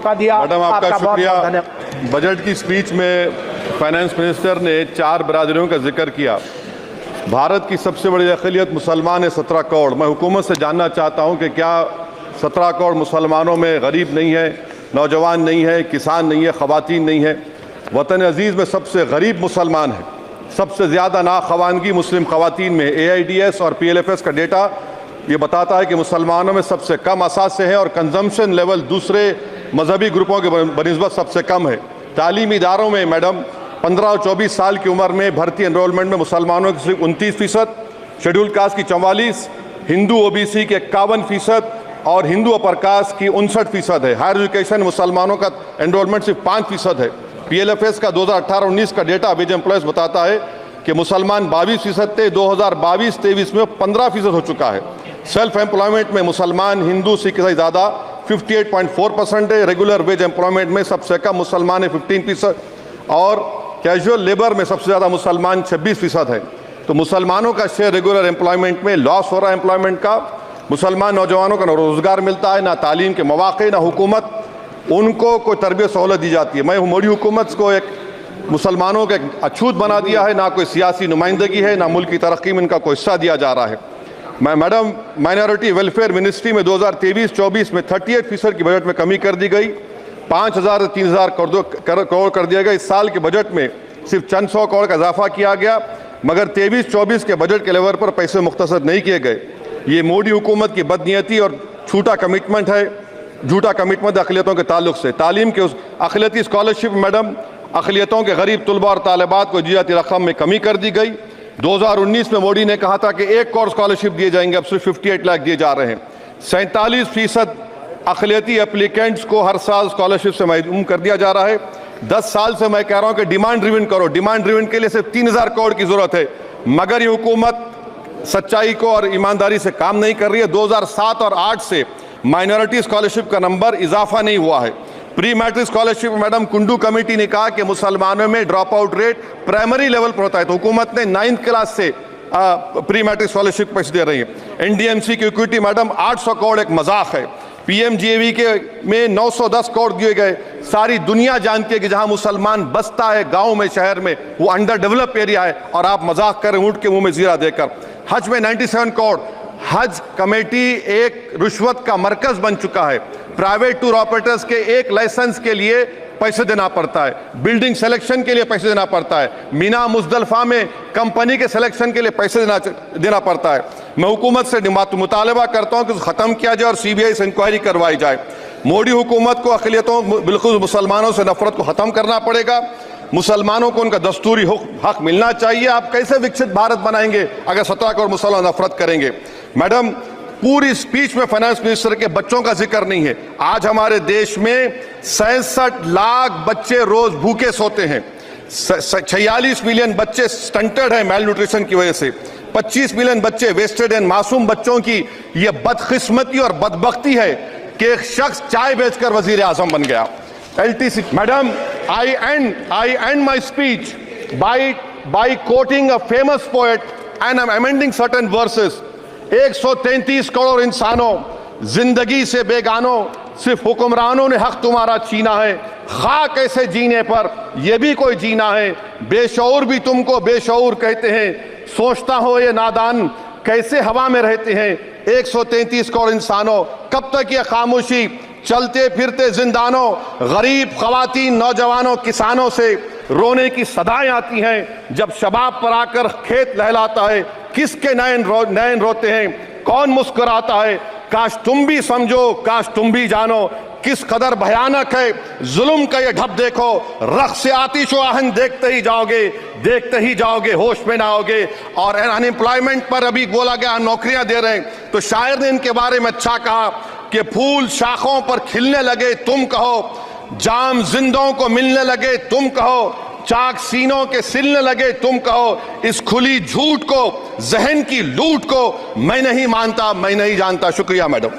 Madam आपका शुक्रिया। Budget की स्पीच में फाइनेंस मिनिस्टर ने 4 बिरादरियों का जिक्र किया। भारत की सबसे बड़ी अक़लियत मुसलमान है 17 करोड़। मैं हुकूमत से जानना चाहता हूं कि क्या 17 करोड़ मुसलमानों में गरीब नहीं है, नौजवान नहीं है, किसान नहीं है, ख़वातीन नहीं है? वतन अजीज़ में सबसे गरीब मुसलमान है, सबसे ज़्यादा नाखवानगी मुस्लिम ख़वातीन में। AIDS और PLFS का डेटा ये बताता है कि मुसलमानों में सबसे कम असासे हैं और कंजम्पशन लेवल दूसरे मजहबी ग्रुपों के बनिस्बत सबसे कम है। तालीमी इदारों में मैडम 15 और 24 साल की उम्र में भर्ती एनरोलमेंट में मुसलमानों की सिर्फ 29%, शेड्यूल कास्ट की 44%, हिंदू OBC के 51% और हिंदू अपर कास्ट की 59% है। हायर एजुकेशन मुसलमानों का एनरोलमेंट सिर्फ 5% है। PLFS का 2018-19 का डेटा वेज एम्प्लॉयज बताता है कि मुसलमान 22% थे, 2022-23 में 15% हो चुका है। सेल्फ एम्प्लॉयमेंट में मुसलमान हिंदू सिख से ज़्यादा 58.4% है। रेगुलर वेज एम्प्लॉयमेंट में सबसे कम मुसलमान है 15% और कैजुअल लेबर में सबसे ज़्यादा मुसलमान 26% है। तो मुसलमानों का शेयर रेगुलर एम्प्लॉयमेंट में लॉस हो रहा है एम्प्लॉयमेंट का। मुसलमान नौजवानों को ना रोज़गार मिलता है, ना तालीम के मौक़े, ना हुकूमत उनको कोई तरबियत सहूलत दी जाती है। मैं मोदी हुकूमत को एक मुसलमानों का एक अछूत बना दिया है, ना कोई सियासी नुमाइंदगी है, ना मुल्क की तरक्की में इनका कोई हिस्सा दिया जा रहा है। मैं मैडम माइनॉरिटी वेलफेयर मिनिस्ट्री में 2023-24 में 38% की बजट में कमी कर दी गई, 5,000 से 3,000 करोड़ कर दिया गया। इस साल के बजट में सिर्फ चंद 100 करोड़ का इजाफा किया गया, मगर 23-24 के बजट के लेवल पर पैसे मुख्तसर नहीं किए गए। ये मोदी हुकूमत की बदनीयती और झूठा कमिटमेंट अक़लियतों के ताल्लुक से। तालीम के उस अक़लियती स्कॉलरशिप मैडम अक़लियतों के गरीब तलबा और तालिबात को जियाती रकम में कमी कर दी गई। 2019 में मोदी ने कहा था कि 1 करोड़ स्कॉलरशिप दिए जाएंगे, अब सिर्फ 58 लाख दिए जा रहे हैं। 47% अक़लियती एप्लीकेंट्स को हर साल स्कॉलरशिप से महरूम कर दिया जा रहा है। 10 साल से मैं कह रहा हूं कि डिमांड ड्रिवन करो। डिमांड ड्रिवन के लिए सिर्फ 3,000 करोड़ की जरूरत है, मगर ये हुकूमत सच्चाई को और ईमानदारी से काम नहीं कर रही है। 2007 और 8 से माइनॉरिटी स्कॉलरशिप का नंबर इजाफा नहीं हुआ है। Pre matric scholarship madam Kundu committee ने कहा कि मुसलमानों में drop out rate primary level पर होता है, तो हुकूमत ने 9th क्लास से प्री मैट्रिक स्कॉलरशिप पैसे दे रही है। NDMC की इक्विटी मैडम 800 करोड़ एक मजाक है। PMGAV के में 910 करोड़ दिए गए। सारी दुनिया जानती है कि जहां मुसलमान बसता है गांव में, शहर में, वो अंडर डेवलप एरिया है और आप मजाक करें ऊंट के मुंह में जीरा देकर। हज में 97 करोड़। हज कमेटी एक रिश्वत का मरकज बन चुका है। प्राइवेट टूर ऑपरेटर्स के एक लाइसेंस के लिए पैसे देना पड़ता है, बिल्डिंग सिलेक्शन के लिए पैसे देना पड़ता है, मीना मुजदलफा में कंपनी के सिलेक्शन के लिए पैसे देना पड़ता है। मैं हुकूमत से मुतालबा करता हूं कि ख़त्म किया जाए और CBI से इंक्वायरी करवाई जाए। मोदी हुकूमत को अक़लियतों बिल्कुल मुसलमानों से नफरत को ख़त्म करना पड़ेगा। मुसलमानों को उनका दस्तूरी हक मिलना चाहिए। आप कैसे विकसित भारत बनाएंगे अगर 17 करोड़ मुसलमान नफरत करेंगे? मैडम पूरी स्पीच में फाइनेंस मिनिस्टर के बच्चों का जिक्र नहीं है। आज हमारे देश में 66 लाख बच्चे रोज भूखे सोते हैं। 46 मिलियन बच्चे स्टंटेड हैं मेल न्यूट्रिशन की वजह से। 25 मिलियन बच्चे वेस्टेड हैं। मासूम बच्चों की यह बदकिस्मती और बदबख्ती है कि एक शख्स चाय बेचकर वजीर आजम बन गया। LTC madam I end my speech by quoting a famous poet and I'm amending certain verses. 133 crore इंसानों जिंदगी से बेगानों, सिर्फ हुक्मरानों ने हक तुम्हारा छीना है। खाक ऐसे जीने पर यह भी कोई जीना है। बेशऊर भी तुमको बेशऊर कहते हैं, सोचता हो ये नादान कैसे हवा में रहते हैं। 133 करोड़ इंसानों, कब तक ये खामोशी? चलते फिरते जिंदानों, गरीब ख्वातीन, नौजवानों, किसानों से रोने की सदाएं आती हैं। जब शबाब पर आकर खेत लहलाता है, किसके नैन रोते हैं, कौन मुस्कुराता है? काश तुम भी समझो, काश तुम भी जानो किस कदर भयानक है जुल्म का ये ढब। देखो रक़्स आतिश व आहन देखते ही जाओगे, होश में ना आओगे। और अनएम्प्लॉयमेंट पर अभी बोला गया नौकरियां दे रहे हैं, तो शायर ने इनके बारे में अच्छा कहा कि फूल शाखों पर खिलने लगे तुम कहो, जाम जिंदों को मिलने लगे तुम कहो, चाक सीनों के सिलने लगे तुम कहो। इस खुली झूठ को, जहन की लूट को मैं नहीं मानता, मैं नहीं जानता। शुक्रिया मैडम।